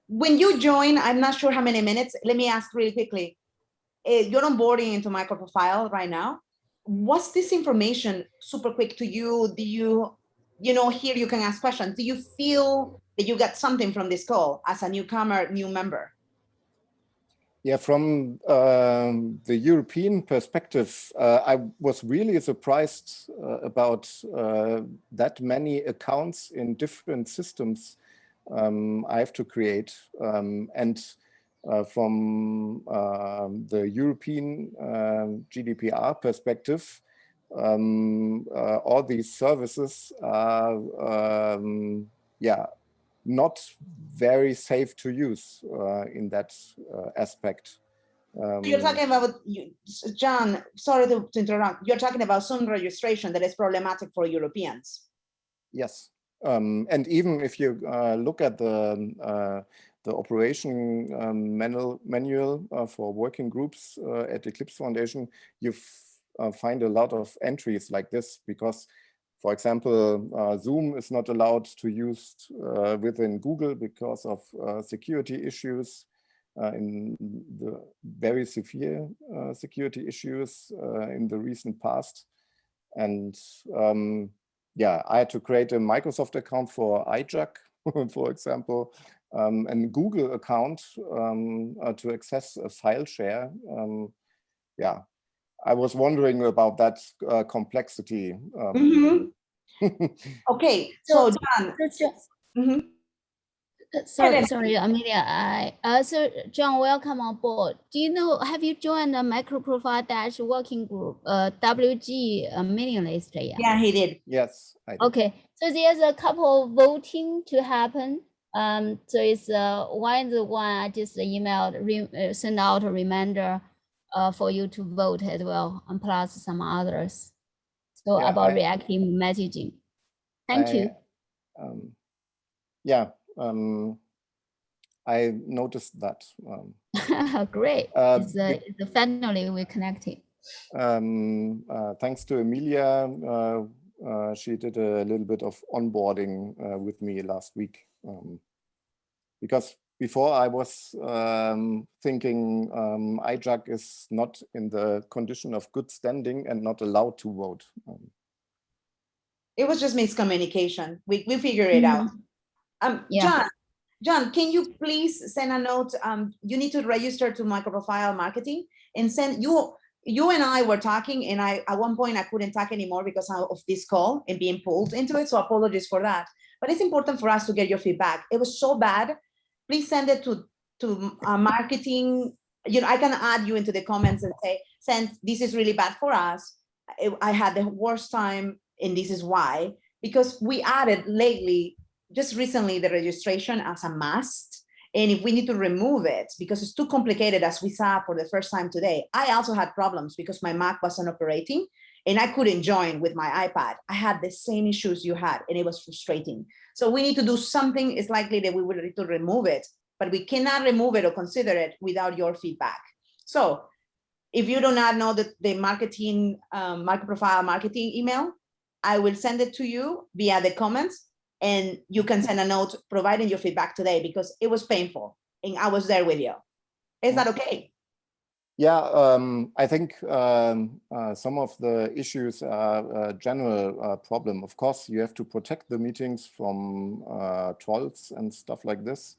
When you join, I'm not sure how many minutes. Let me ask really quickly. You're onboarding into MicroProfile right now. What's this information super quick to you? Do you here you can ask questions. Do you feel that you got something from this call as a newcomer, new member? Yeah, from the European perspective, I was really surprised about that many accounts in different systems I have to create. And from the European GDPR perspective, all these services are, yeah, not very safe to use in that aspect. You're talking about, John, sorry to interrupt. You're talking about Zoom registration that is problematic for Europeans. Yes, and even if you look at the operation manual for working groups at Eclipse Foundation, you find a lot of entries like this because, for example, Zoom is not allowed to use within Google because of security issues, in the very severe security issues in the recent past. And yeah, I had to create a Microsoft account for iJAC, for example, and Google account to access a file share. Yeah, I was wondering about that complexity. Okay, so John. Sorry, Amelia. So John, welcome on board. Do you know, have you joined the MicroProfile working group, WG mailing list? Yeah, he did. Yes, I did. Okay, so there's a couple voting to happen. So it's one I just emailed, send out a reminder for you to vote as well, and plus some others. So Yeah, about reactive messaging. Thank you. Yeah, I noticed that. Great. It's finally we're connecting. Thanks to Emilia, she did a little bit of onboarding with me last week. Because before I was thinking iJAC is not in the condition of good standing and not allowed to vote. It was just miscommunication. We figured it out. Yeah. John, John, can you please send a note? You need to register to MicroProfile Marketing and send you and I were talking, and at one point I couldn't talk anymore because of this call and being pulled into it. So apologies for that. But it's important for us to get your feedback. It was so bad. Please send it to marketing. You know, I can add you into the comments and say, since this is really bad for us, I had the worst time, and this is why. Because we added lately, just recently, the registration as a must. And if we need to remove it because it's too complicated, as we saw for the first time today. I also had problems because my Mac wasn't operating and I couldn't join with my iPad. I had the same issues you had, and it was frustrating. So we need to do something. It's likely that we will need to remove it, but we cannot remove it or consider it without your feedback. So if you do not know the marketing, MicroProfile marketing email, I will send it to you via the comments, and you can send a note providing your feedback today because it was painful and I was there with you. Is that okay? Yeah, I think some of the issues are a general problem. Of course, you have to protect the meetings from trolls and stuff like this.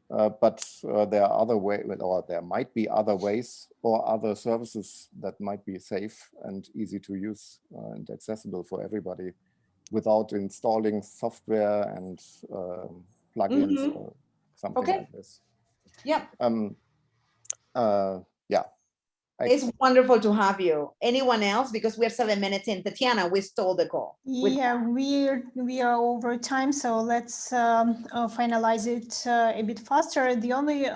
But there are other ways, or there might be other ways or other services that might be safe and easy to use and accessible for everybody without installing software and plugins or something like this. Yeah. Yeah. It's wonderful to have you. Anyone else? Because we're 7 minutes in. Tatiana, we stole the call. Yeah, we are over time, so let's finalize it a bit faster. The only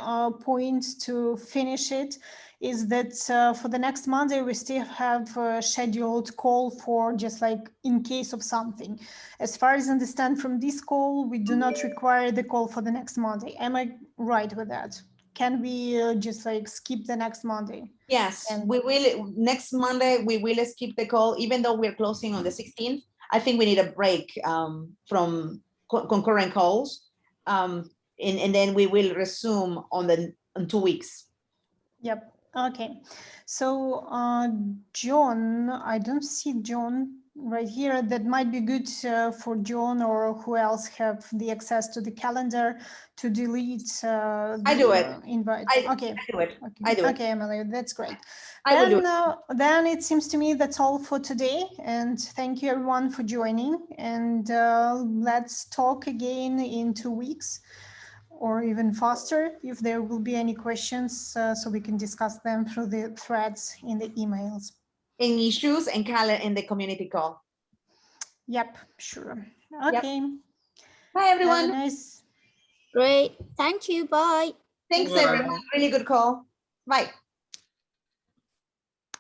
point to finish it is that for the next Monday, we still have a scheduled call for just like in case of something. As far as I understand from this call, we do not require the call for the next Monday. Am I right with that? Can we just like skip the next Monday? Yes, and we will. Next Monday, we will skip the call, even though we're closing on the 16th. I think we need a break from concurrent calls. And then we will resume in 2 weeks. Yep. Okay. So John, I don't see John right here. That might be good for John or who else have the access to the calendar to delete I do it. Invite. Okay. I do it. Okay. I do it. Okay, Emily, that's great. I will do it. Then it seems to me that's all for today. And thank you everyone for joining. And let's talk again in 2 weeks. Or even faster if there will be any questions, so we can discuss them through the threads in the emails. In issues and in the community call. Yep, sure. Okay. Yep. Bye, everyone. Great. Thank you. Bye. Thanks, everyone. Really good call. Bye.